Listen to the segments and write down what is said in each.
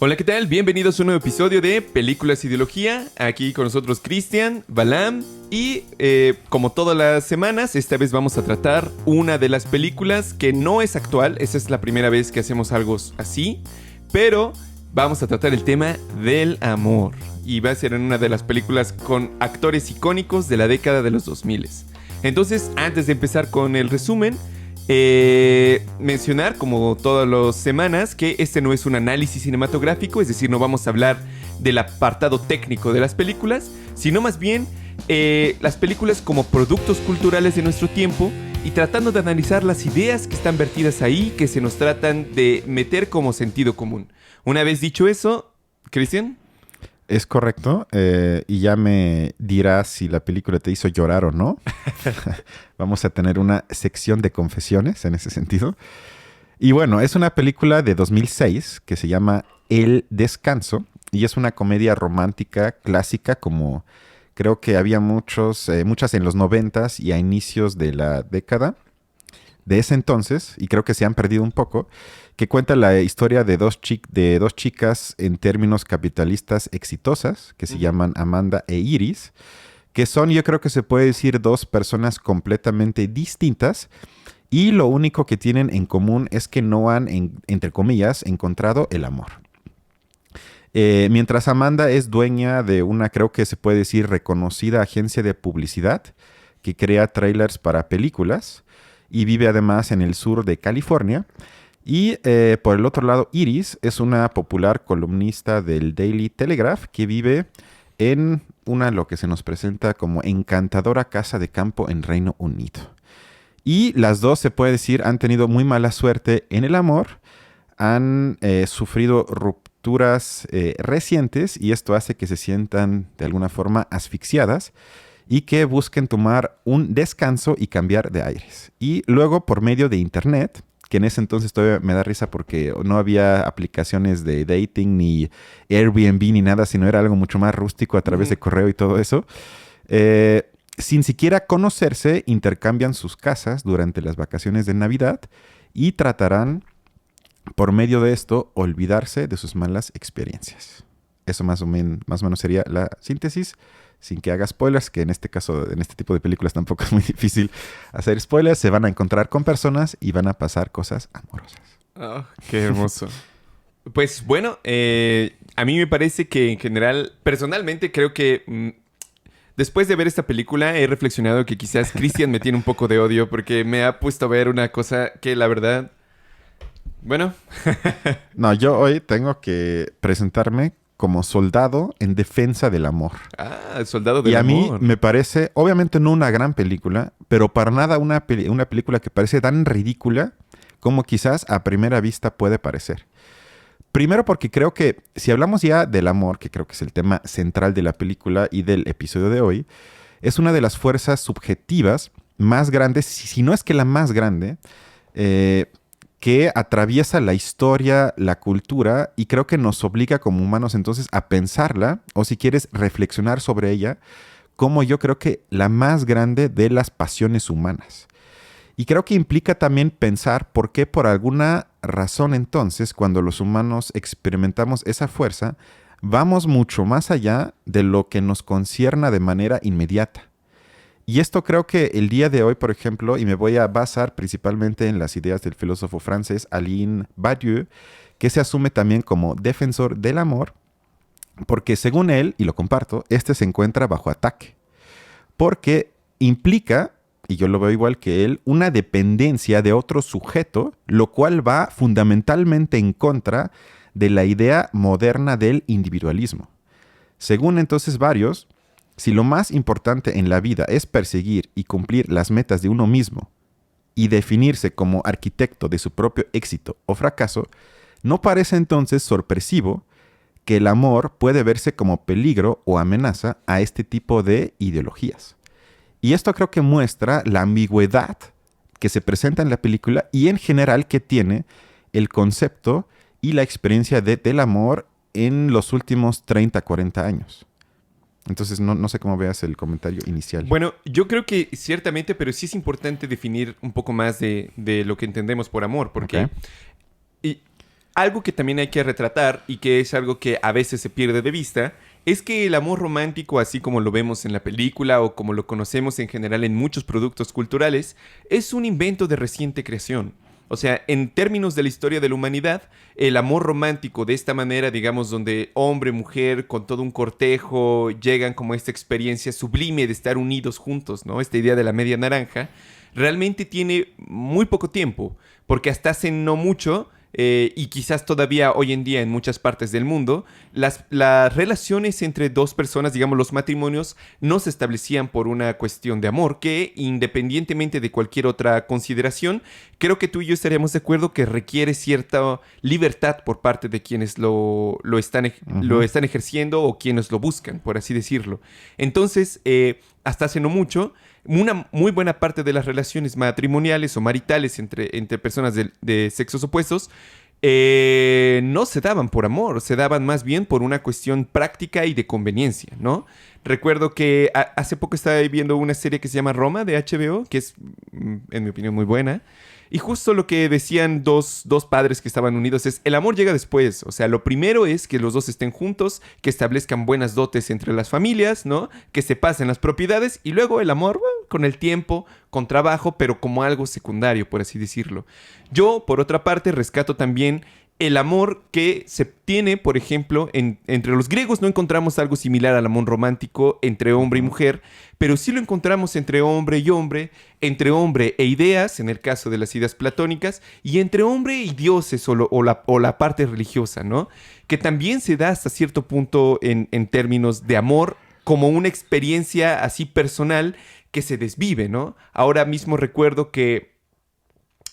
Hola, ¿qué tal? Bienvenidos a un nuevo episodio de Películas Ideología. Aquí con nosotros Cristian, Balam y como todas las semanas, esta vez vamos a tratar una de las películas que no es actual. Esa es la primera vez que hacemos algo así, pero vamos a tratar el tema del amor. Y va a ser en una de las películas con actores icónicos de la década de los 2000. Entonces, antes de empezar con el resumen, mencionar, como todas las semanas, que este no es un análisis cinematográfico, es decir, no vamos a hablar del apartado técnico de las películas, sino más bien las películas como productos culturales de nuestro tiempo y tratando de analizar las ideas que están vertidas ahí, que se nos tratan de meter como sentido común. Una vez dicho eso, Cristian. Es correcto, y ya me dirás si la película te hizo llorar o no. Vamos a tener una sección de confesiones en ese sentido. Y bueno, es una película de 2006 que se llama El Descanso y es una comedia romántica clásica, como creo que había muchas en los 90s y a inicios de la década de ese entonces, y creo que se han perdido un poco, que cuenta la historia de dos chicas en términos capitalistas exitosas, que se llaman Amanda e Iris, que son, yo creo que se puede decir, dos personas completamente distintas, y lo único que tienen en común es que no han, entre comillas, encontrado el amor. Mientras Amanda es dueña de una, creo que se puede decir, reconocida agencia de publicidad que crea trailers para películas, y vive además en el sur de California. Y por el otro lado, Iris es una popular columnista del Daily Telegraph que vive en lo que se nos presenta como encantadora casa de campo en Reino Unido. Y las dos, se puede decir, han tenido muy mala suerte en el amor, han sufrido rupturas recientes y esto hace que se sientan de alguna forma asfixiadas y que busquen tomar un descanso y cambiar de aires. Y luego, por medio de internet, que en ese entonces todavía me da risa porque no había aplicaciones de dating ni Airbnb ni nada, sino era algo mucho más rústico a través de correo y todo eso. Sin siquiera conocerse, intercambian sus casas durante las vacaciones de Navidad y tratarán, por medio de esto, olvidarse de sus malas experiencias. Eso más o menos sería la síntesis, sin que haga spoilers, que en este caso, en este tipo de películas tampoco es muy difícil hacer spoilers. Se van a encontrar con personas y van a pasar cosas amorosas. Oh, qué hermoso. Pues bueno, a mí me parece que en general, personalmente creo que después de ver esta película he reflexionado que quizás Cristian me tiene un poco de odio porque me ha puesto a ver una cosa que la verdad... Bueno. No, yo hoy tengo que presentarme como soldado en defensa del amor. Ah, soldado del amor. Y a amor. mí me parece, obviamente no una gran película, pero para nada una película que parece tan ridícula como quizás a primera vista puede parecer. Primero porque creo que si hablamos ya del amor, que creo que es el tema central de la película y del episodio de hoy, es una de las fuerzas subjetivas más grandes, si no es que la más grande, que atraviesa la historia, la cultura, y creo que nos obliga como humanos entonces a pensarla, o si quieres reflexionar sobre ella, como yo creo que la más grande de las pasiones humanas. Y creo que implica también pensar por qué por alguna razón entonces, cuando los humanos experimentamos esa fuerza, vamos mucho más allá de lo que nos concierna de manera inmediata. Y esto creo que el día de hoy, por ejemplo, y me voy a basar principalmente en las ideas del filósofo francés Alain Badiou, que se asume también como defensor del amor, porque según él, y lo comparto, este se encuentra bajo ataque. Porque implica, y yo lo veo igual que él, una dependencia de otro sujeto, lo cual va fundamentalmente en contra de la idea moderna del individualismo. Según entonces varios, si lo más importante en la vida es perseguir y cumplir las metas de uno mismo y definirse como arquitecto de su propio éxito o fracaso, no parece entonces sorpresivo que el amor puede verse como peligro o amenaza a este tipo de ideologías. Y esto creo que muestra la ambigüedad que se presenta en la película y en general que tiene el concepto y la experiencia del amor en los últimos 30, 40 años. Entonces, no sé cómo veas el comentario inicial. Bueno, yo creo que ciertamente, pero sí es importante definir un poco más de lo que entendemos por amor, porque algo que también hay que retratar y que es algo que a veces se pierde de vista, es que el amor romántico, así como lo vemos en la película o como lo conocemos en general en muchos productos culturales, es un invento de reciente creación. O sea, en términos de la historia de la humanidad, el amor romántico de esta manera, digamos, donde hombre, mujer, con todo un cortejo, llegan como a esta experiencia sublime de estar unidos juntos, ¿no? Esta idea de la media naranja, realmente tiene muy poco tiempo, porque hasta hace no mucho y quizás todavía hoy en día en muchas partes del mundo, las relaciones entre dos personas, digamos los matrimonios, no se establecían por una cuestión de amor, que independientemente de cualquier otra consideración, creo que tú y yo estaríamos de acuerdo que requiere cierta libertad por parte de quienes lo están ejerciendo o quienes lo buscan, por así decirlo. Entonces, hasta hace no mucho, una muy buena parte de las relaciones matrimoniales o maritales entre personas de sexos opuestos no se daban por amor, se daban más bien por una cuestión práctica y de conveniencia, ¿no? Recuerdo que hace poco estaba viendo una serie que se llama Roma de HBO, que es, en mi opinión, muy buena. Y justo lo que decían dos padres que estaban unidos es, el amor llega después. O sea, lo primero es que los dos estén juntos, que establezcan buenas dotes entre las familias, ¿no? Que se pasen las propiedades y luego el amor, bueno, con el tiempo, con trabajo, pero como algo secundario, por así decirlo. Yo, por otra parte, rescato también el amor que se tiene, por ejemplo, entre los griegos no encontramos algo similar al amor romántico entre hombre y mujer, pero sí lo encontramos entre hombre y hombre, entre hombre e ideas, en el caso de las ideas platónicas, y entre hombre y dioses o la parte religiosa, ¿no? Que también se da hasta cierto punto en términos de amor como una experiencia así personal que se desvive, ¿no? Ahora mismo recuerdo que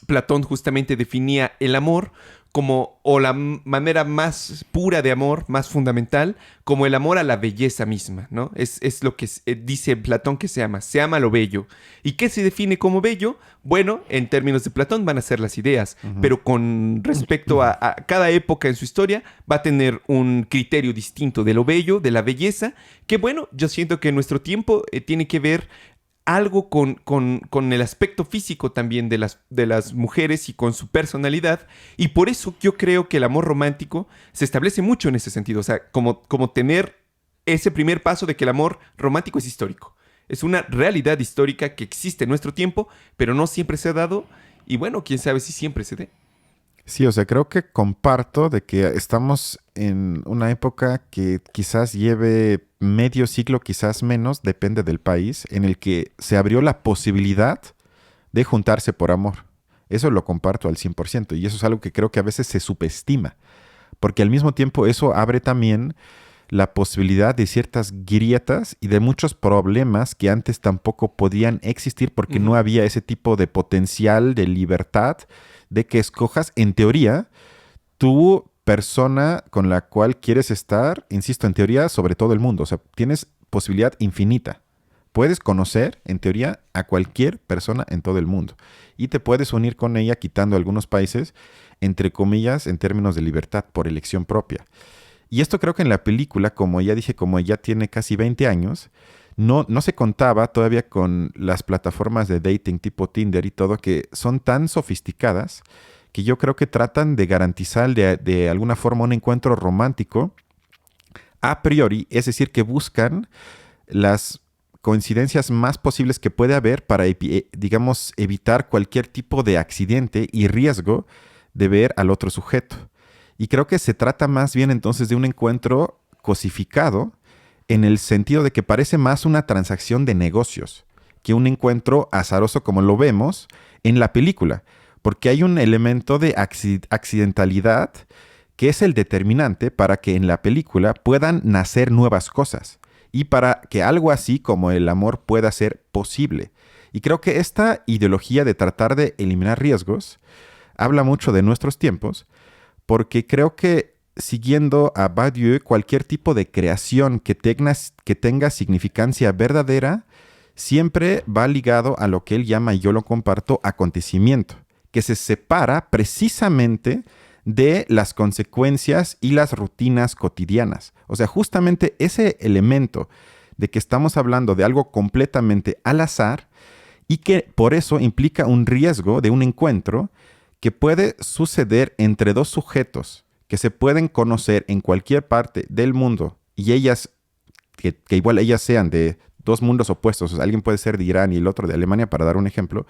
Platón justamente definía el amor como, o la manera más pura de amor, más fundamental, como el amor a la belleza misma, ¿no? Es lo que dice Platón que se ama lo bello. ¿Y qué se define como bello? Bueno, en términos de Platón van a ser las ideas, pero con respecto a cada época en su historia va a tener un criterio distinto de lo bello, de la belleza, que bueno, yo siento que en nuestro tiempo tiene que ver algo con el aspecto físico también de las mujeres y con su personalidad. Y por eso yo creo que el amor romántico se establece mucho en ese sentido. O sea, como tener ese primer paso de que el amor romántico es histórico. Es una realidad histórica que existe en nuestro tiempo, pero no siempre se ha dado. Y bueno, quién sabe si siempre se dé. Sí, o sea, creo que comparto de que estamos en una época que quizás lleve medio siglo, quizás menos, depende del país, en el que se abrió la posibilidad de juntarse por amor. Eso lo comparto al 100% y eso es algo que creo que a veces se subestima, porque al mismo tiempo eso abre también la posibilidad de ciertas grietas y de muchos problemas que antes tampoco podían existir porque no había ese tipo de potencial de libertad de que escojas, en teoría, tu persona con la cual quieres estar, insisto, en teoría, sobre todo el mundo. O sea, tienes posibilidad infinita. Puedes conocer, en teoría, a cualquier persona en todo el mundo. Y te puedes unir con ella quitando algunos países, entre comillas, en términos de libertad por elección propia. Y esto creo que en la película, como ya dije, como ya tiene casi 20 años, no se contaba todavía con las plataformas de dating tipo Tinder y todo, que son tan sofisticadas que yo creo que tratan de garantizar de alguna forma un encuentro romántico a priori, es decir, que buscan las coincidencias más posibles que puede haber para, digamos, evitar cualquier tipo de accidente y riesgo de ver al otro sujeto. Y creo que se trata más bien entonces de un encuentro cosificado en el sentido de que parece más una transacción de negocios que un encuentro azaroso como lo vemos en la película, porque hay un elemento de accidentalidad que es el determinante para que en la película puedan nacer nuevas cosas y para que algo así como el amor pueda ser posible. Y creo que esta ideología de tratar de eliminar riesgos habla mucho de nuestros tiempos, porque creo que siguiendo a Badiou, cualquier tipo de creación que tenga significancia verdadera siempre va ligado a lo que él llama, y yo lo comparto, acontecimiento, que se separa precisamente de las consecuencias y las rutinas cotidianas. O sea, justamente ese elemento de que estamos hablando de algo completamente al azar y que por eso implica un riesgo de un encuentro que puede suceder entre dos sujetos que se pueden conocer en cualquier parte del mundo y ellas, que igual ellas sean de dos mundos opuestos, o sea, alguien puede ser de Irán y el otro de Alemania, para dar un ejemplo,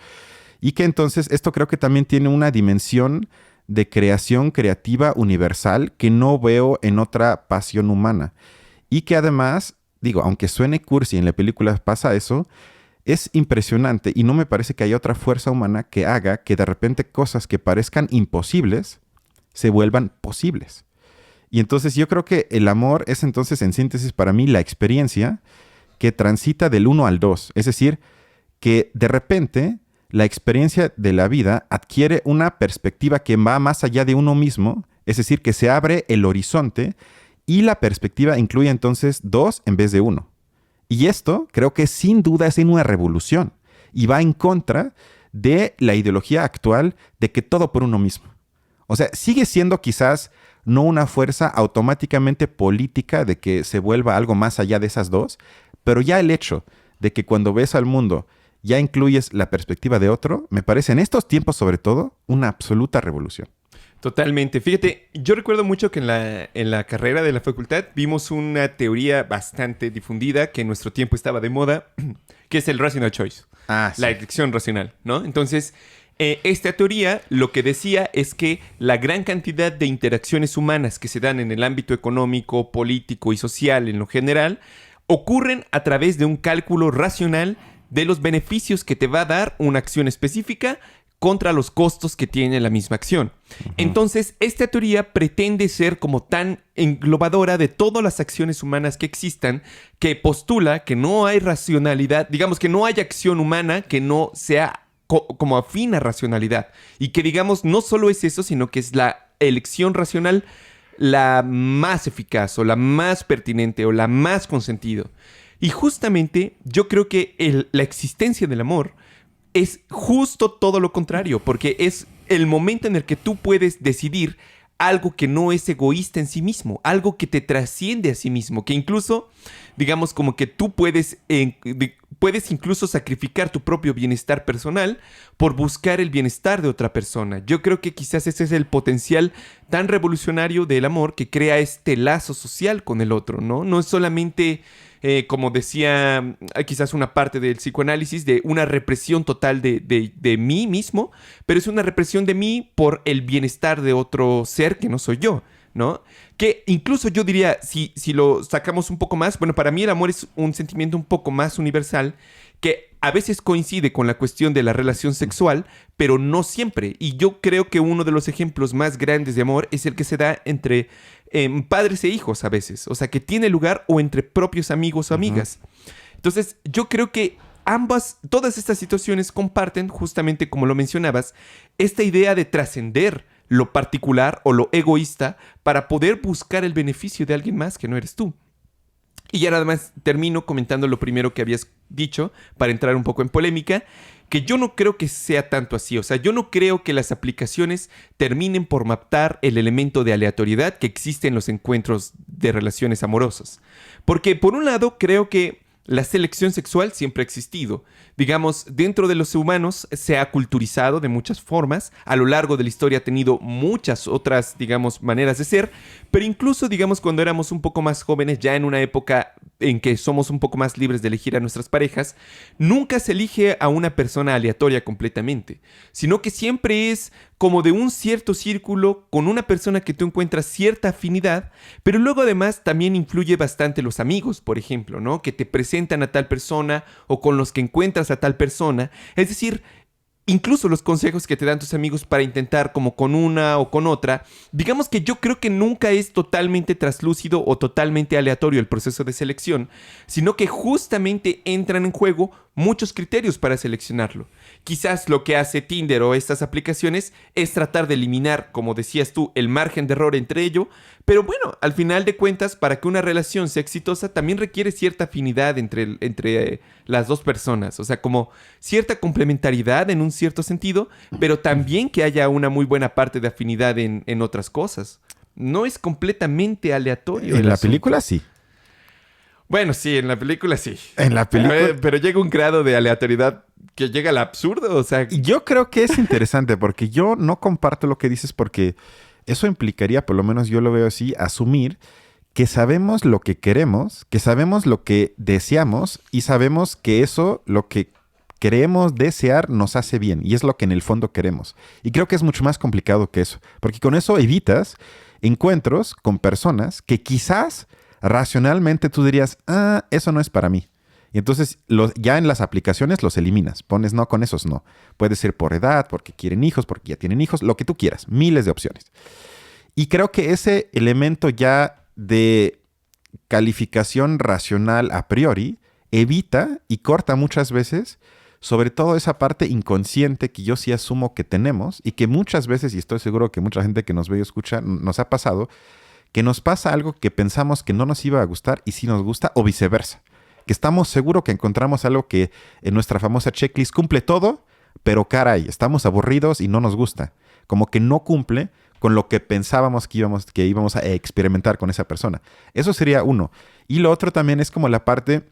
y que entonces esto creo que también tiene una dimensión de creación creativa universal que no veo en otra pasión humana. Y que además, digo, aunque suene cursi, en la película pasa eso, es impresionante y no me parece que haya otra fuerza humana que haga que de repente cosas que parezcan imposibles se vuelvan posibles. Y entonces yo creo que el amor es entonces, en síntesis, para mí, la experiencia que transita del 1 al 2. Es decir, que de repente la experiencia de la vida adquiere una perspectiva que va más allá de uno mismo, es decir, que se abre el horizonte y la perspectiva incluye entonces 2 en vez de 1. Y esto creo que sin duda es una revolución y va en contra de la ideología actual de que todo por uno mismo. O sea, sigue siendo quizás no una fuerza automáticamente política de que se vuelva algo más allá de esas dos, pero ya el hecho de que cuando ves al mundo ya incluyes la perspectiva de otro, me parece en estos tiempos sobre todo una absoluta revolución. Totalmente. Fíjate, yo recuerdo mucho que en la carrera de la facultad vimos una teoría bastante difundida que en nuestro tiempo estaba de moda, que es el rational choice. Sí. La elección racional, ¿no? Entonces, esta teoría lo que decía es que la gran cantidad de interacciones humanas que se dan en el ámbito económico, político y social en lo general ocurren a través de un cálculo racional de los beneficios que te va a dar una acción específica contra los costos que tiene la misma acción. Entonces, esta teoría pretende ser como tan englobadora de todas las acciones humanas que existan, que postula que no hay racionalidad, digamos que no hay acción humana que no sea como afín a racionalidad. Y que, digamos, no solo es eso, sino que es la elección racional la más eficaz o la más pertinente o la más con sentido. Y justamente yo creo que la existencia del amor es justo todo lo contrario, porque es el momento en el que tú puedes decidir algo que no es egoísta en sí mismo, algo que te trasciende a sí mismo, que incluso, digamos, como que tú puedes incluso sacrificar tu propio bienestar personal por buscar el bienestar de otra persona. Yo creo que quizás ese es el potencial tan revolucionario del amor que crea este lazo social con el otro, ¿no? No es solamente como decía quizás una parte del psicoanálisis, de una represión total de mí mismo, pero es una represión de mí por el bienestar de otro ser que no soy yo, ¿no? Que incluso yo diría, si lo sacamos un poco más, bueno, para mí el amor es un sentimiento un poco más universal que a veces coincide con la cuestión de la relación sexual, pero no siempre. Y yo creo que uno de los ejemplos más grandes de amor es el que se da entre padres e hijos a veces. O sea, que tiene lugar o entre propios amigos o amigas. Entonces, yo creo que todas estas situaciones comparten, justamente como lo mencionabas, esta idea de trascender lo particular o lo egoísta para poder buscar el beneficio de alguien más que no eres tú. Y ya nada más termino comentando lo primero que habías dicho para entrar un poco en polémica, que yo no creo que sea tanto así. O sea, yo no creo que las aplicaciones terminen por matar el elemento de aleatoriedad que existe en los encuentros de relaciones amorosas. Porque por un lado creo que la selección sexual siempre ha existido. Digamos, dentro de los humanos se ha culturizado de muchas formas. A lo largo de la historia ha tenido muchas otras, digamos, maneras de ser. Pero incluso, digamos, cuando éramos un poco más jóvenes, ya en una época en que somos un poco más libres de elegir a nuestras parejas, nunca se elige a una persona aleatoria completamente, sino que siempre es como de un cierto círculo con una persona que tú encuentras cierta afinidad, pero luego además también influye bastante los amigos, por ejemplo, ¿no? Que te presentan a tal persona o con los que encuentras a tal persona. Es decir, incluso los consejos que te dan tus amigos para intentar como con una o con otra, digamos que yo creo que nunca es totalmente traslúcido o totalmente aleatorio el proceso de selección, sino que justamente entran en juego muchos criterios para seleccionarlo. Quizás lo que hace Tinder o estas aplicaciones es tratar de eliminar, como decías tú, el margen de error entre ello, pero bueno, al final de cuentas, para que una relación sea exitosa, también requiere cierta afinidad entre las dos personas, o sea, como cierta complementariedad en un cierto sentido, pero también que haya una muy buena parte de afinidad en otras cosas. No es completamente aleatorio. En la película sí. Bueno, sí, en la película sí. En la película... Pero llega un grado de aleatoriedad que llega al absurdo, o sea... Yo creo que es interesante porque yo no comparto lo que dices porque eso implicaría, por lo menos yo lo veo así, asumir que sabemos lo que queremos, que sabemos lo que deseamos y sabemos que eso, lo que queremos desear, nos hace bien y es lo que en el fondo queremos. Y creo que es mucho más complicado que eso, porque con eso evitas encuentros con personas que quizás racionalmente tú dirías, ah, eso no es para mí. Y entonces ya en las aplicaciones los eliminas. Pones no con esos no. Puede ser por edad, porque quieren hijos, porque ya tienen hijos, lo que tú quieras. Miles de opciones. Y creo que ese elemento ya de calificación racional a priori evita y corta muchas veces, sobre todo esa parte inconsciente que yo sí asumo que tenemos y que muchas veces, y estoy seguro que mucha gente que nos ve y escucha, nos ha pasado, que nos pasa algo que pensamos que no nos iba a gustar y sí nos gusta, o viceversa. Que estamos seguros que encontramos algo que en nuestra famosa checklist cumple todo, pero caray, estamos aburridos y no nos gusta. Como que no cumple con lo que pensábamos que íbamos a experimentar con esa persona. Eso sería uno. Y lo otro también es como la parte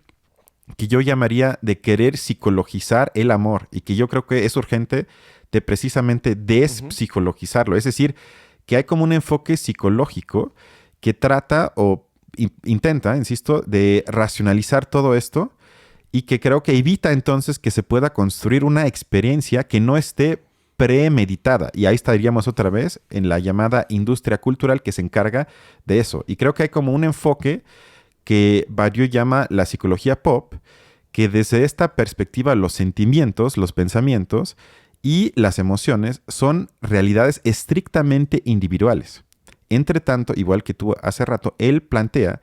que yo llamaría de querer psicologizar el amor y que yo creo que es urgente de precisamente despsicologizarlo. Es decir, que hay como un enfoque psicológico que trata o intenta, insisto, de racionalizar todo esto y que creo que evita entonces que se pueda construir una experiencia que no esté premeditada. Y ahí estaríamos otra vez en la llamada industria cultural que se encarga de eso. Y creo que hay como un enfoque que Badiou llama la psicología pop, que desde esta perspectiva los sentimientos, los pensamientos y las emociones son realidades estrictamente individuales. Entre tanto, igual que tú hace rato, él plantea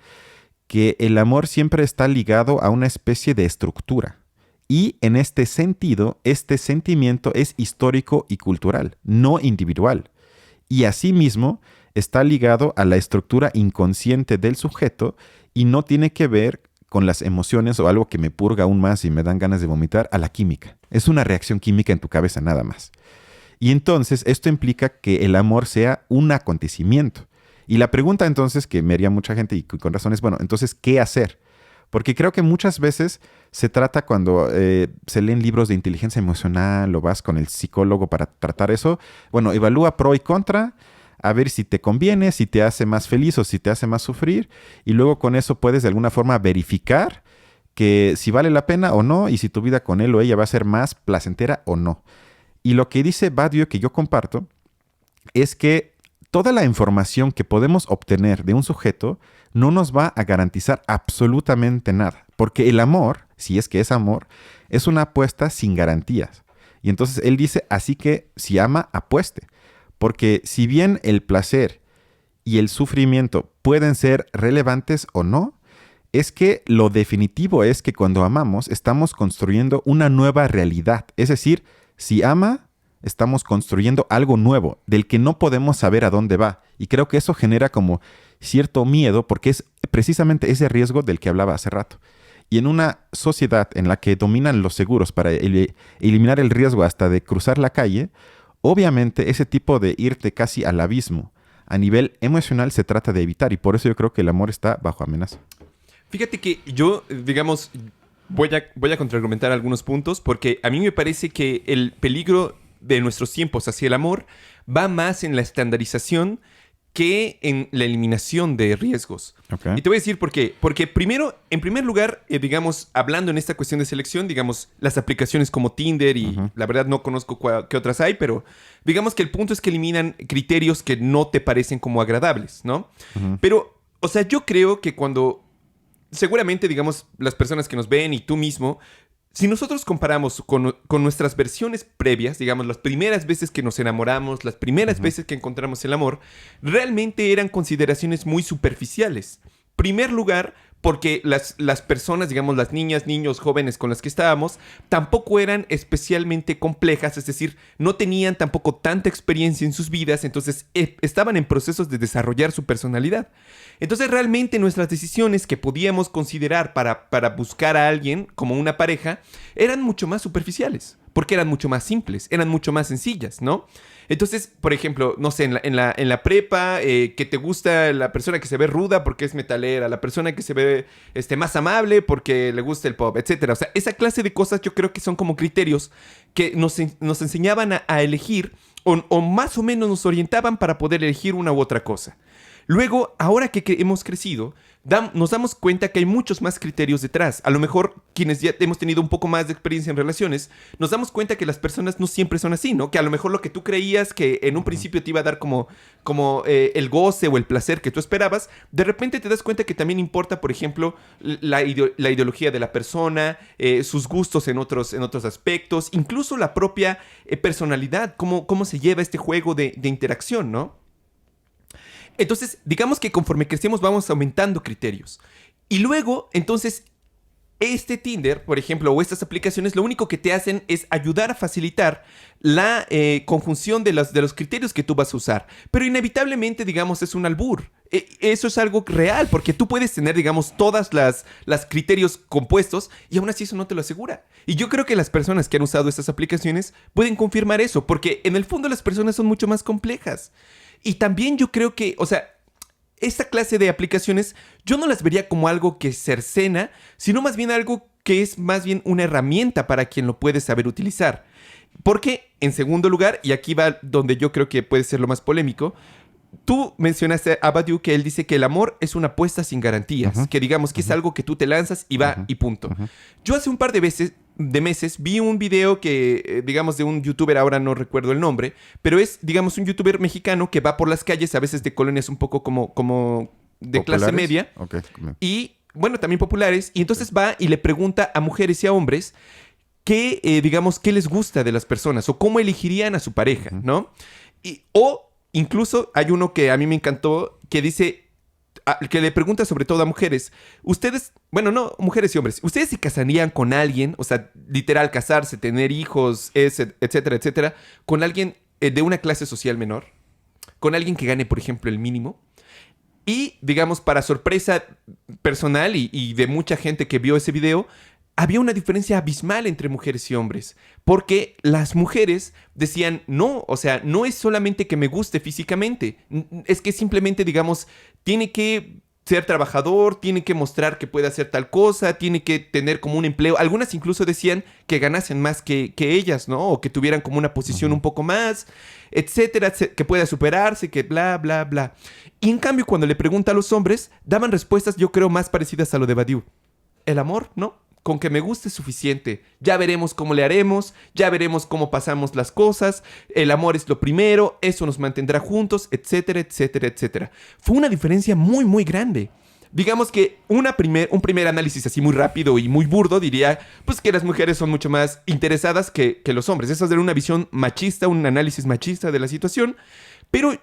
que el amor siempre está ligado a una especie de estructura. Y en este sentido, este sentimiento es histórico y cultural, no individual. Y asimismo, está ligado a la estructura inconsciente del sujeto y no tiene que ver con las emociones o algo que me purga aún más y me dan ganas de vomitar, a la química. Es una reacción química en tu cabeza nada más. Y entonces esto implica que el amor sea un acontecimiento. Y la pregunta entonces que me haría mucha gente y con razón es, bueno, entonces, ¿qué hacer? Porque creo que muchas veces se trata cuando se leen libros de inteligencia emocional o vas con el psicólogo para tratar eso. Bueno, evalúa pro y contra, a ver si te conviene, si te hace más feliz o si te hace más sufrir. Y luego con eso puedes de alguna forma verificar que si vale la pena o no y si tu vida con él o ella va a ser más placentera o no. Y lo que dice Badiou, que yo comparto, es que toda la información que podemos obtener de un sujeto no nos va a garantizar absolutamente nada. Porque el amor, si es que es amor, es una apuesta sin garantías. Y entonces él dice, así que si ama, apueste. Porque si bien el placer y el sufrimiento pueden ser relevantes o no, es que lo definitivo es que cuando amamos estamos construyendo una nueva realidad. Es decir, si ama, estamos construyendo algo nuevo del que no podemos saber a dónde va. Y creo que eso genera como cierto miedo porque es precisamente ese riesgo del que hablaba hace rato. Y en una sociedad en la que dominan los seguros para eliminar el riesgo hasta de cruzar la calle, obviamente ese tipo de irte casi al abismo a nivel emocional se trata de evitar. Y por eso yo creo que el amor está bajo amenaza. Fíjate que yo, digamos, voy a contraargumentar algunos puntos porque a mí me parece que el peligro de nuestros tiempos hacia el amor va más en la estandarización que en la eliminación de riesgos. Okay. Y te voy a decir por qué. Porque primero, en primer lugar, digamos, hablando en esta cuestión de selección, digamos, las aplicaciones como Tinder y la verdad no conozco qué otras hay, pero digamos que el punto es que eliminan criterios que no te parecen como agradables, ¿no? Pero, o sea, yo creo que cuando seguramente, digamos, las personas que nos ven y tú mismo, si nosotros comparamos con nuestras versiones previas, digamos, las primeras veces que nos enamoramos, las primeras veces que encontramos el amor, realmente eran consideraciones muy superficiales. Primer lugar, porque las personas, digamos, las niñas, niños, jóvenes con las que estábamos, tampoco eran especialmente complejas, es decir, no tenían tampoco tanta experiencia en sus vidas, entonces estaban en procesos de desarrollar su personalidad. Entonces, realmente nuestras decisiones que podíamos considerar para buscar a alguien como una pareja eran mucho más superficiales. porque eran mucho más simples, eran mucho más sencillas, ¿no? Entonces, por ejemplo, no sé, en la prepa, que te gusta la persona que se ve ruda porque es metalera, la persona que se ve más amable porque le gusta el pop, etcétera. O sea, esa clase de cosas yo creo que son como criterios que nos enseñaban a elegir o más o menos nos orientaban para poder elegir una u otra cosa. Luego, ahora que hemos crecido, nos damos cuenta que hay muchos más criterios detrás. A lo mejor, quienes ya hemos tenido un poco más de experiencia en relaciones, nos damos cuenta que las personas no siempre son así, ¿no? Que a lo mejor lo que tú creías que en un principio te iba a dar como el goce o el placer que tú esperabas, de repente te das cuenta que también importa, por ejemplo, la ideología de la persona, sus gustos en otros aspectos, incluso la propia personalidad, cómo se lleva este juego de interacción, ¿no? Entonces, digamos que conforme crecemos vamos aumentando criterios. Y luego, entonces, este Tinder, por ejemplo, o estas aplicaciones, lo único que te hacen es ayudar a facilitar la conjunción de los criterios que tú vas a usar. Pero inevitablemente, digamos, es un albur. Eso es algo real, porque tú puedes tener, digamos, todas las criterios compuestos y aún así eso no te lo asegura. Y yo creo que las personas que han usado estas aplicaciones pueden confirmar eso, porque en el fondo las personas son mucho más complejas. Y también yo creo que, o sea, esta clase de aplicaciones yo no las vería como algo que cercena, sino más bien algo que es más bien una herramienta para quien lo puede saber utilizar. Porque, en segundo lugar, y aquí va donde yo creo que puede ser lo más polémico, tú mencionaste a Badiou que él dice que el amor es una apuesta sin garantías, que digamos que es algo que tú te lanzas y va y punto. Yo hace un par de meses vi un video que, digamos, de un youtuber, ahora no recuerdo el nombre, pero es, digamos, un youtuber mexicano que va por las calles, a veces de colonias un poco como de clase media, y, bueno, también populares, y entonces va y le pregunta a mujeres y a hombres qué, digamos, qué les gusta de las personas o cómo elegirían a su pareja, ¿no? O incluso hay uno que a mí me encantó que dice, que le pregunta sobre todo a mujeres, ustedes, bueno, no, mujeres y hombres, ¿ustedes se casarían con alguien, o sea, literal, casarse, tener hijos, etcétera, etcétera, con alguien de una clase social menor? ¿Con alguien que gane, por ejemplo, el mínimo? Y, digamos, para sorpresa personal y de mucha gente que vio ese video, había una diferencia abismal entre mujeres y hombres, porque las mujeres decían, no, o sea, no es solamente que me guste físicamente, es que simplemente, digamos, tiene que ser trabajador, tiene que mostrar que puede hacer tal cosa, tiene que tener como un empleo. Algunas incluso decían que ganasen más que ellas, ¿no? O que tuvieran como una posición un poco más, etcétera, que pueda superarse, que bla, bla, bla. Y en cambio, cuando le pregunta a los hombres, daban respuestas, yo creo, más parecidas a lo de Badiou. El amor, ¿no? Con que me guste es suficiente. Ya veremos cómo le haremos, ya veremos cómo pasamos las cosas. El amor es lo primero, eso nos mantendrá juntos, etcétera, etcétera, etcétera. Fue una diferencia muy, muy grande. Digamos que un primer análisis así muy rápido y muy burdo diría, pues que las mujeres son mucho más interesadas que los hombres. Esa es una visión machista, un análisis machista de la situación. Pero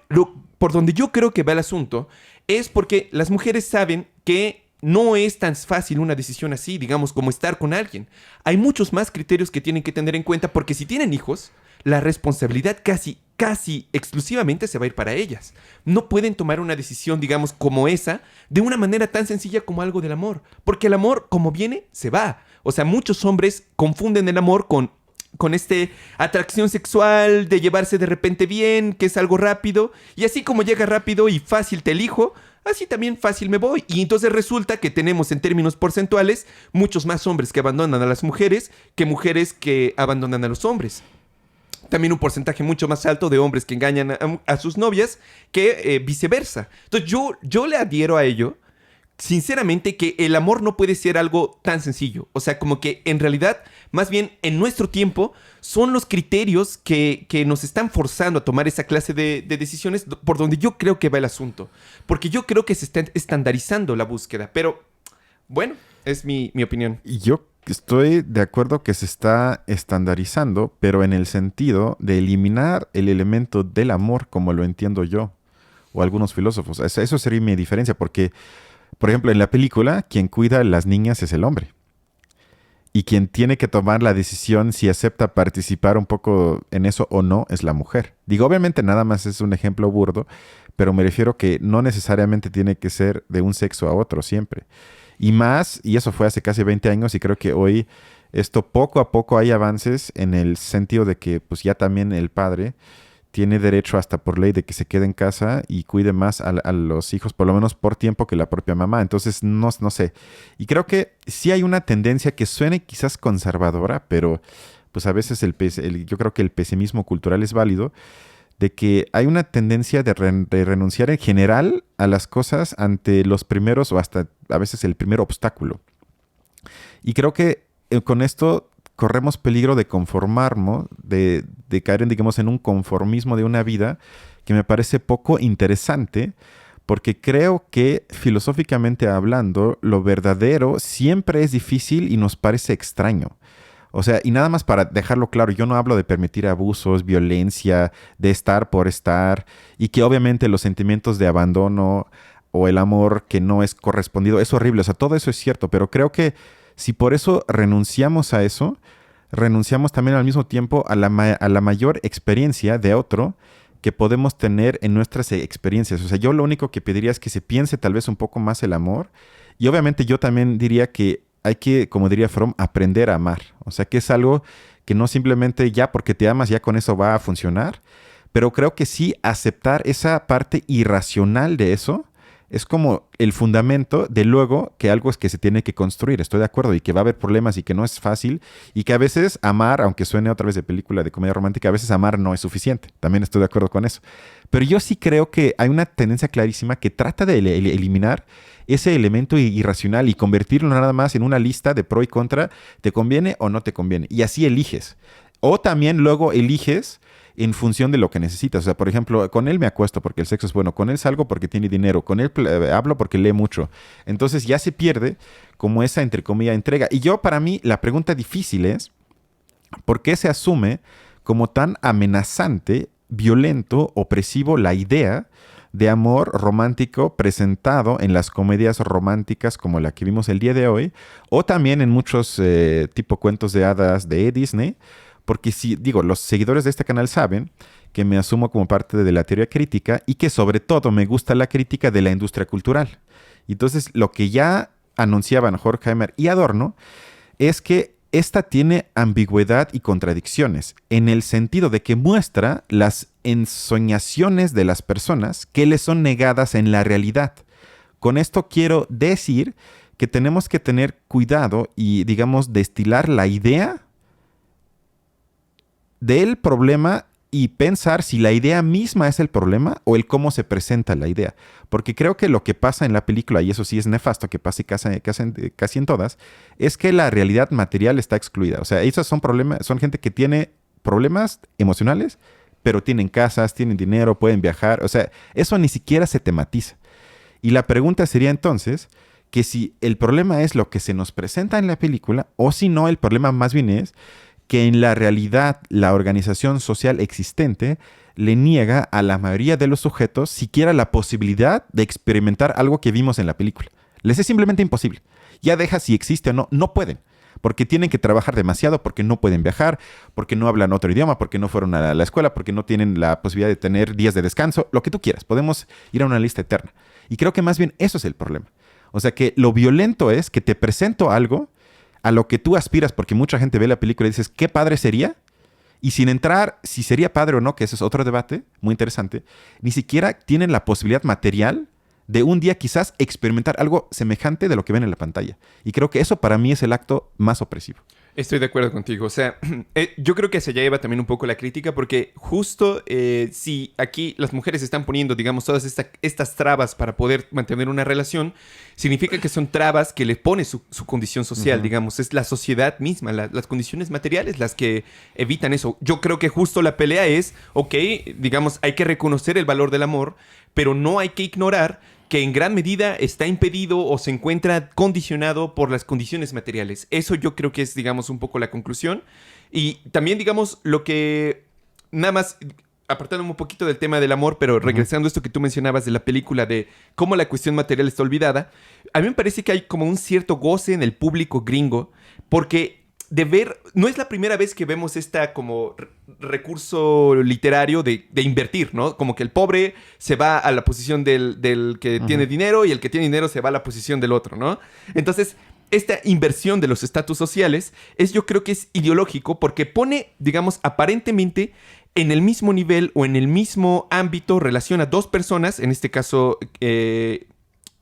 por donde yo creo que va el asunto es porque las mujeres saben que no es tan fácil una decisión así, digamos, como estar con alguien. Hay muchos más criterios que tienen que tener en cuenta porque si tienen hijos, la responsabilidad casi exclusivamente se va a ir para ellas. No pueden tomar una decisión, digamos, como esa, de una manera tan sencilla como algo del amor. Porque el amor, como viene, se va. O sea, muchos hombres confunden el amor con atracción sexual, de llevarse de repente bien, que es algo rápido. Y así como llega rápido y fácil te elijo, así también fácil me voy. Y entonces resulta que tenemos en términos porcentuales muchos más hombres que abandonan a las mujeres que mujeres que abandonan a los hombres. También un porcentaje mucho más alto de hombres que engañan a sus novias que viceversa. Entonces yo le adhiero a ello, sinceramente, que el amor no puede ser algo tan sencillo. O sea, como que en realidad, más bien en nuestro tiempo, son los criterios que nos están forzando a tomar esa clase de decisiones por donde yo creo que va el asunto. Porque yo creo que se está estandarizando la búsqueda. Pero, bueno, es mi opinión. Yo estoy de acuerdo que se está estandarizando, pero en el sentido de eliminar el elemento del amor como lo entiendo yo o algunos filósofos. Eso sería mi diferencia, porque, por ejemplo, en la película, quien cuida a las niñas es el hombre. Y quien tiene que tomar la decisión si acepta participar un poco en eso o no es la mujer. Digo, obviamente nada más es un ejemplo burdo, pero me refiero que no necesariamente tiene que ser de un sexo a otro siempre. Y más, y eso fue hace casi 20 años y creo que hoy esto poco a poco hay avances en el sentido de que pues ya también el padre tiene derecho hasta por ley de que se quede en casa y cuide más a los hijos, por lo menos por tiempo, que la propia mamá. Entonces, no sé. Y creo que sí hay una tendencia que suene quizás conservadora, pero pues a veces yo creo que el pesimismo cultural es válido, de que hay una tendencia de renunciar en general a las cosas ante los primeros o hasta a veces el primer obstáculo. Y creo que con esto corremos peligro de conformarnos, de caer en, digamos, en un conformismo de una vida que me parece poco interesante, porque creo que filosóficamente hablando, lo verdadero siempre es difícil y nos parece extraño. O sea, y nada más para dejarlo claro, yo no hablo de permitir abusos, violencia, de estar por estar, y que obviamente los sentimientos de abandono o el amor que no es correspondido es horrible. O sea, todo eso es cierto, pero creo que si por eso renunciamos a eso, renunciamos también al mismo tiempo a la mayor experiencia de otro que podemos tener en nuestras experiencias. O sea, yo lo único que pediría es que se piense tal vez un poco más el amor, y obviamente yo también diría que hay que, como diría Fromm, aprender a amar. O sea, que es algo que no simplemente ya porque te amas, ya con eso va a funcionar. Pero creo que sí aceptar esa parte irracional de eso es como el fundamento de luego que algo es que se tiene que construir. Estoy de acuerdo, y que va a haber problemas y que no es fácil, y que a veces amar, aunque suene otra vez de película de comedia romántica, a veces amar no es suficiente. También estoy de acuerdo con eso. Pero yo sí creo que hay una tendencia clarísima que trata de eliminar ese elemento irracional y convertirlo nada más en una lista de pro y contra, te conviene o no te conviene. Y así eliges. O también luego eliges en función de lo que necesitas. O sea, por ejemplo, con él me acuesto porque el sexo es bueno, con él salgo porque tiene dinero, con él hablo porque lee mucho. Entonces ya se pierde como esa, entre comillas, entrega. Y yo, para mí, la pregunta difícil es, ¿por qué se asume como tan amenazante, violento, opresivo la idea de amor romántico presentado en las comedias románticas como la que vimos el día de hoy, o también en muchos tipo cuentos de hadas de Disney? Porque si, digo, los seguidores de este canal saben que me asumo como parte de la teoría crítica y que sobre todo me gusta la crítica de la industria cultural. Entonces, lo que ya anunciaban Horkheimer y Adorno es que esta tiene ambigüedad y contradicciones, en el sentido de que muestra las ensoñaciones de las personas que les son negadas en la realidad. Con esto quiero decir que tenemos que tener cuidado y, digamos, destilar la idea del problema y pensar si la idea misma es el problema o el cómo se presenta la idea. Porque creo que lo que pasa en la película, y eso sí es nefasto, que pasa casi en todas, es que la realidad material está excluida. O sea, esos son problemas, son gente que tiene problemas emocionales, pero tienen casas, tienen dinero, pueden viajar. O sea, eso ni siquiera se tematiza. Y la pregunta sería entonces que si el problema es lo que se nos presenta en la película, o si no, el problema más bien es que en la realidad la organización social existente le niega a la mayoría de los sujetos siquiera la posibilidad de experimentar algo que vimos en la película. Les es simplemente imposible. Ya deja si existe o no, no pueden. Porque tienen que trabajar demasiado, porque no pueden viajar, porque no hablan otro idioma, porque no fueron a la escuela, porque no tienen la posibilidad de tener días de descanso, lo que tú quieras. Podemos ir a una lista eterna. Y creo que más bien eso es el problema. O sea, que lo violento es que te presento algo a lo que tú aspiras, porque mucha gente ve la película y dices, qué padre sería. Y sin entrar si sería padre o no, que ese es otro debate muy interesante, ni siquiera tienen la posibilidad material de un día quizás experimentar algo semejante de lo que ven en la pantalla. Y creo que eso para mí es el acto más opresivo. Estoy de acuerdo contigo. O sea, yo creo que se lleva también un poco la crítica porque justo si aquí las mujeres están poniendo, digamos, todas estas trabas para poder mantener una relación, significa que son trabas que le pone su condición social, digamos. Es la sociedad misma, las condiciones materiales las que evitan eso. Yo creo que justo la pelea es, ok, digamos, hay que reconocer el valor del amor, pero no hay que ignorar que en gran medida está impedido o se encuentra condicionado por las condiciones materiales. Eso yo creo que es, digamos, un poco la conclusión. Y también, digamos, lo que... Nada más, apartándome un poquito del tema del amor, pero regresando a esto que tú mencionabas de la película, de cómo la cuestión material está olvidada, a mí me parece que hay como un cierto goce en el público gringo, porque de ver... No es la primera vez que vemos esta como recurso literario de invertir, ¿no? Como que el pobre se va a la posición del que tiene dinero y el que tiene dinero se va a la posición del otro, ¿no? Entonces, esta inversión de los estatus sociales yo creo que es ideológico porque pone, digamos, aparentemente en el mismo nivel o en el mismo ámbito relaciona dos personas, en este caso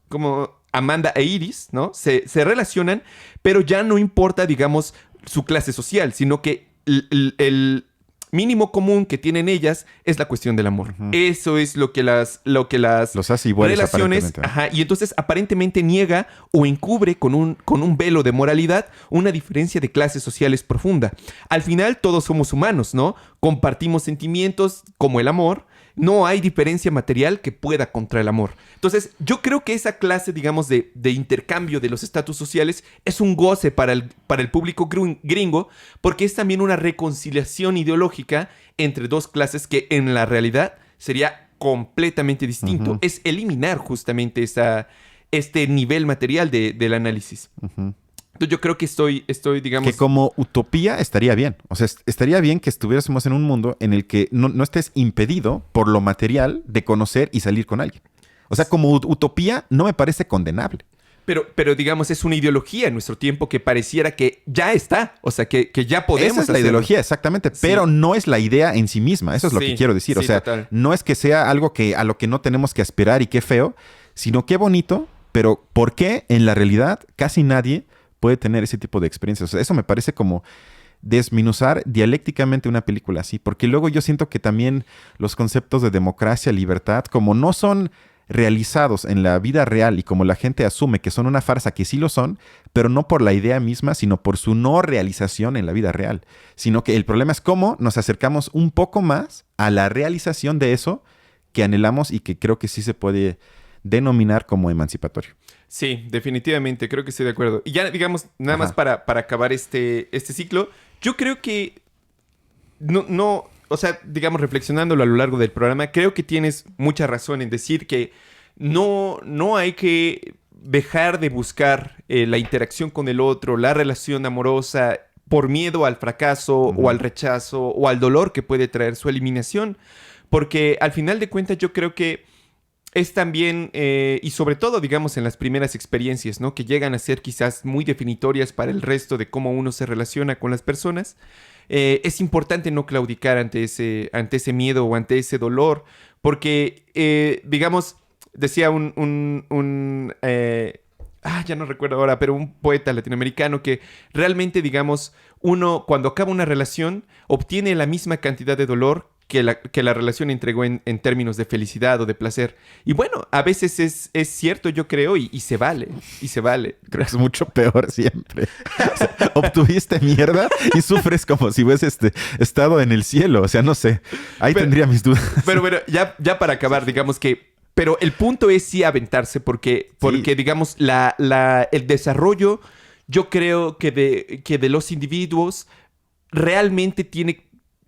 como Amanda e Iris, ¿no? Se relacionan, pero ya no importa, digamos, su clase social, sino que el mínimo común que tienen ellas es la cuestión del amor. Uh-huh. Eso es lo que las los hace iguales, relaciones, ajá, y entonces aparentemente niega o encubre con un velo de moralidad una diferencia de clases sociales profunda. Al final todos somos humanos, ¿no? Compartimos sentimientos como el amor. No hay diferencia material que pueda contra el amor. Entonces, yo creo que esa clase, digamos, de intercambio de los estatus sociales es un goce para el público gringo, porque es también una reconciliación ideológica entre dos clases que en la realidad sería completamente distinto. Uh-huh. Es eliminar justamente este nivel material del análisis. Uh-huh. Entonces yo creo que estoy, digamos... Que como utopía estaría bien. O sea, estaría bien que estuviésemos en un mundo en el que no estés impedido por lo material de conocer y salir con alguien. O sea, como utopía no me parece condenable. Pero digamos, es una ideología en nuestro tiempo que pareciera que ya está. O sea, que ya podemos Esa es la ideología, exactamente. Sí. Pero no es la idea en sí misma. Eso es lo que quiero decir. O sea, total. No es que sea algo a lo que no tenemos que aspirar y qué feo, sino qué bonito. Pero ¿por qué en la realidad casi nadie puede tener ese tipo de experiencias? O sea, eso me parece como desminuzar dialécticamente una película así, porque luego yo siento que también los conceptos de democracia, libertad, como no son realizados en la vida real y como la gente asume que son una farsa, que sí lo son, pero no por la idea misma, sino por su no realización en la vida real, sino que el problema es cómo nos acercamos un poco más a la realización de eso que anhelamos y que creo que sí se puede denominar como emancipatorio. Sí, definitivamente, creo que estoy de acuerdo. Y ya, digamos, nada más para acabar este ciclo, yo creo que no, o sea, digamos, reflexionándolo a lo largo del programa, creo que tienes mucha razón en decir que no hay que dejar de buscar la interacción con el otro, la relación amorosa, por miedo al fracaso o al rechazo o al dolor que puede traer su eliminación. Porque al final de cuentas yo creo que es también, y sobre todo, digamos, en las primeras experiencias, ¿no? Que llegan a ser quizás muy definitorias para el resto de cómo uno se relaciona con las personas. Es importante no claudicar ante ese miedo o ante ese dolor, porque, digamos, decía ya no recuerdo ahora, pero un poeta latinoamericano que realmente, digamos, uno cuando acaba una relación obtiene la misma cantidad de dolor que la relación entregó en términos de felicidad o de placer. Y bueno, a veces es cierto, yo creo, y se vale. Y se vale. Creo que es mucho peor siempre. O sea, obtuviste mierda y sufres como si hubieses estado en el cielo. O sea, no sé. Ahí tendría mis dudas. Pero bueno, ya para acabar, digamos que... Pero el punto es sí aventarse porque digamos, el desarrollo, yo creo que de los individuos realmente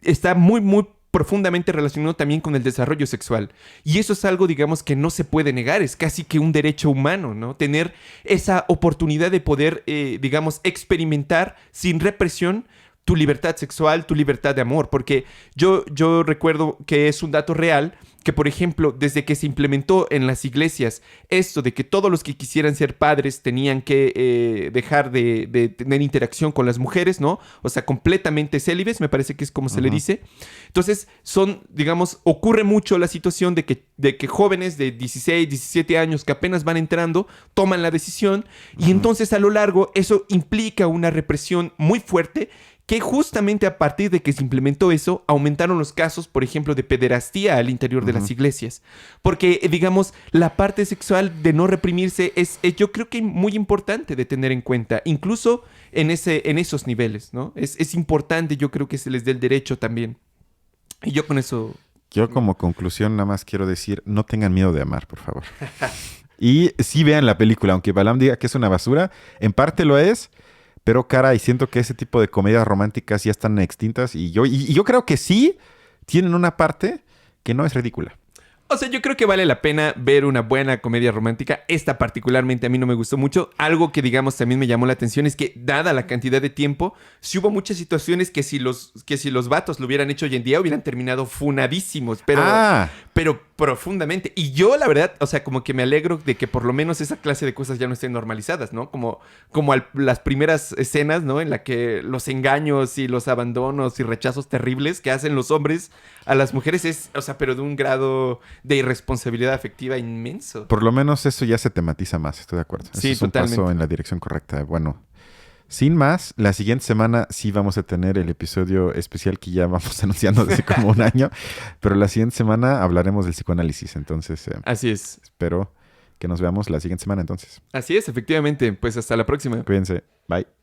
está muy, muy profundamente relacionado también con el desarrollo sexual. Y eso es algo, digamos, que no se puede negar. Es casi que un derecho humano, ¿no? Tener esa oportunidad de poder, digamos, experimentar sin represión tu libertad sexual, tu libertad de amor. Porque yo recuerdo que es un dato real que, por ejemplo, desde que se implementó en las iglesias esto de que todos los que quisieran ser padres tenían que dejar de tener interacción con las mujeres, ¿no? O sea, completamente célibes, me parece que es como se le dice. Entonces, ocurre mucho la situación de que jóvenes de 16, 17 años que apenas van entrando, toman la decisión y entonces a lo largo eso implica una represión muy fuerte que justamente a partir de que se implementó eso, aumentaron los casos, por ejemplo, de pederastía al interior de las iglesias. Porque, digamos, la parte sexual de no reprimirse es yo creo que muy importante de tener en cuenta, incluso en esos niveles, ¿no? Es importante, yo creo que se les dé el derecho también. Y yo con eso... Yo como conclusión nada más quiero decir, no tengan miedo de amar, por favor. Y sí vean la película, aunque Balam diga que es una basura, en parte lo es. Pero, caray, siento que ese tipo de comedias románticas ya están extintas y yo creo que sí tienen una parte que no es ridícula. O sea, yo creo que vale la pena ver una buena comedia romántica. Esta particularmente a mí no me gustó mucho. Algo que, digamos, también me llamó la atención es que, dada la cantidad de tiempo, sí hubo muchas situaciones que si los vatos lo hubieran hecho hoy en día, hubieran terminado funadísimos. Pero profundamente. Y yo, la verdad, o sea, como que me alegro de que por lo menos esa clase de cosas ya no estén normalizadas, ¿no? Como las primeras escenas, ¿no? En la que los engaños y los abandonos y rechazos terribles que hacen los hombres a las mujeres es, o sea, pero de un grado de irresponsabilidad afectiva inmenso. Por lo menos eso ya se tematiza más, estoy de acuerdo. Sí, eso es un totalmente. paso en la dirección correcta. Bueno, sin más, la siguiente semana sí vamos a tener el episodio especial que ya vamos anunciando desde como un año, pero la siguiente semana hablaremos del psicoanálisis, entonces Así es. espero que nos veamos la siguiente semana entonces. Así es, efectivamente. Pues hasta la próxima. Cuídense, bye.